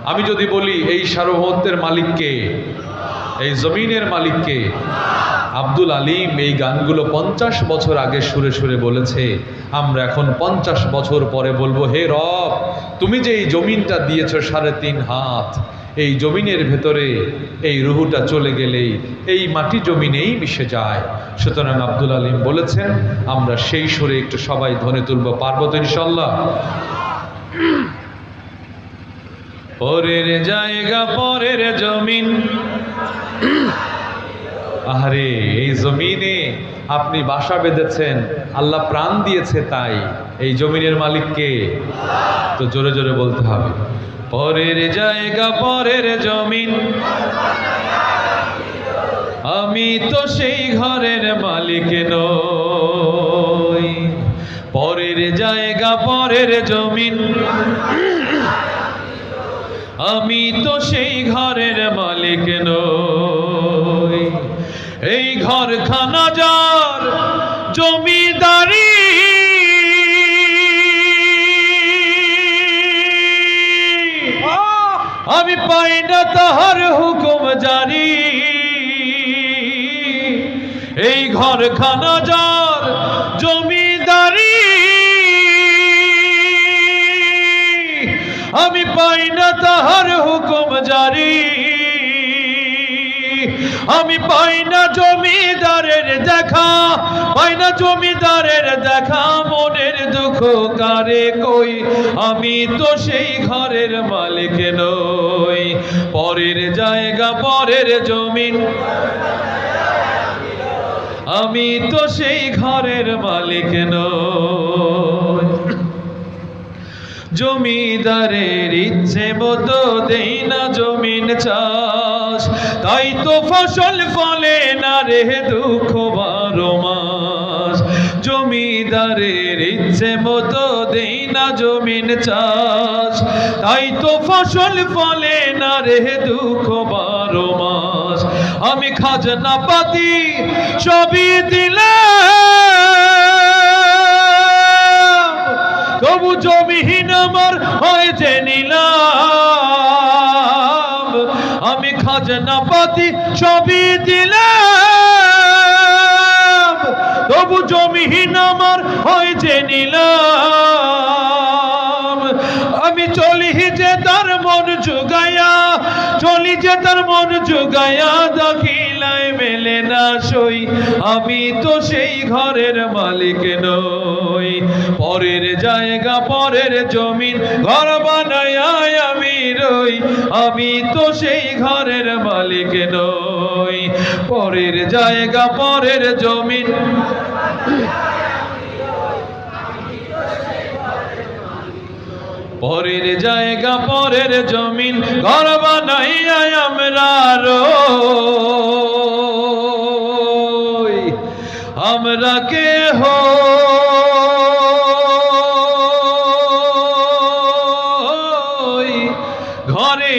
আমি যদি বলি এই সার্বভৌমত্বের মালিক কে, এই জমিনের মালিক কে, আব্দুল আলিম এই গানগুলো 50 বছর আগে সুরে সুরে বলেছে। আমরা এখন 50 বছর পরে বলবো, হে রব, তুমি যে এই জমিনটা দিয়েছ 3.5 হাত, এই জমিনের ভেতরে এই রুহুটা চলে গেলেই এই মাটি জমিনেই মিশে যায়। সুতরাং আব্দুল আলিম বলেছেন, আমরা সেই সুরে একটু সবাই ধ্বনি তুলব, পারবো তো ইনশাল্লাহ? পরের জায়গা পরের জমিন, আরে এই জমিনে আপনি বাসা বেঁধেছেন, আল্লাহ প্রাণ দিয়েছে, তাই এই জমিনের মালিক কে? তো জোরে জোরে বলতে হবে, পরের জায়গা পরের জমিন, আমি তো সেই ঘরের মালিক নই। পরের জায়গা পরের জমিন, আমি তো সেই ঘরের মালিক নই। এই ঘরখানা যার জমিদারি, আমি পাই না তাহার হুকুম জারি। এই ঘরখানা যার জমিদারি, আমি পাই না তাহার হুকুম জারি। আমি পাই না জমিদারের দেখা, পাই না জমিদারের দেখা, মনের দুঃখ কারে কই, আমি তো সেই ঘরের মালিক নই। পরের জায়গা পরের জমিন, আমি তো সেই ঘরের মালিক নই। জমিদারের ইচ্ছে মতো দেই না জমিন চাষ, তাই তো ফসল ফলে না রে দুঃখ 12 মাস। জমিদারের ইচ্ছে মতো দেই না জমিন চাষ, তাই তো ফসল ফলে না রে দুঃখ 12 মাস। আমি খাজনা পাতি সবই দিলাম, তবু জমিহীন আমার হয়েছে নিলাম। আমি খাজনা পাতি সবই দিলাম, তবু জমিহীন আমার হয়েছে নিলাম। আমি চলি যে তার মন জুগায়া, চলি যে তার মন জুগায়া, দাখিলায় মেলে না সই, আমি তো সেই ঘরের মালিক নই। পরের জায়গা পরের জমিন, ঘর বানায়া আমি রই, আমি তো সেই ঘরের মালিক নই। পরের জায়গা পরের জমিন, পরের জায়গা পরের জমিন, ঘর বানাইয়া আমরা রই। আমরা কেহ ঘরে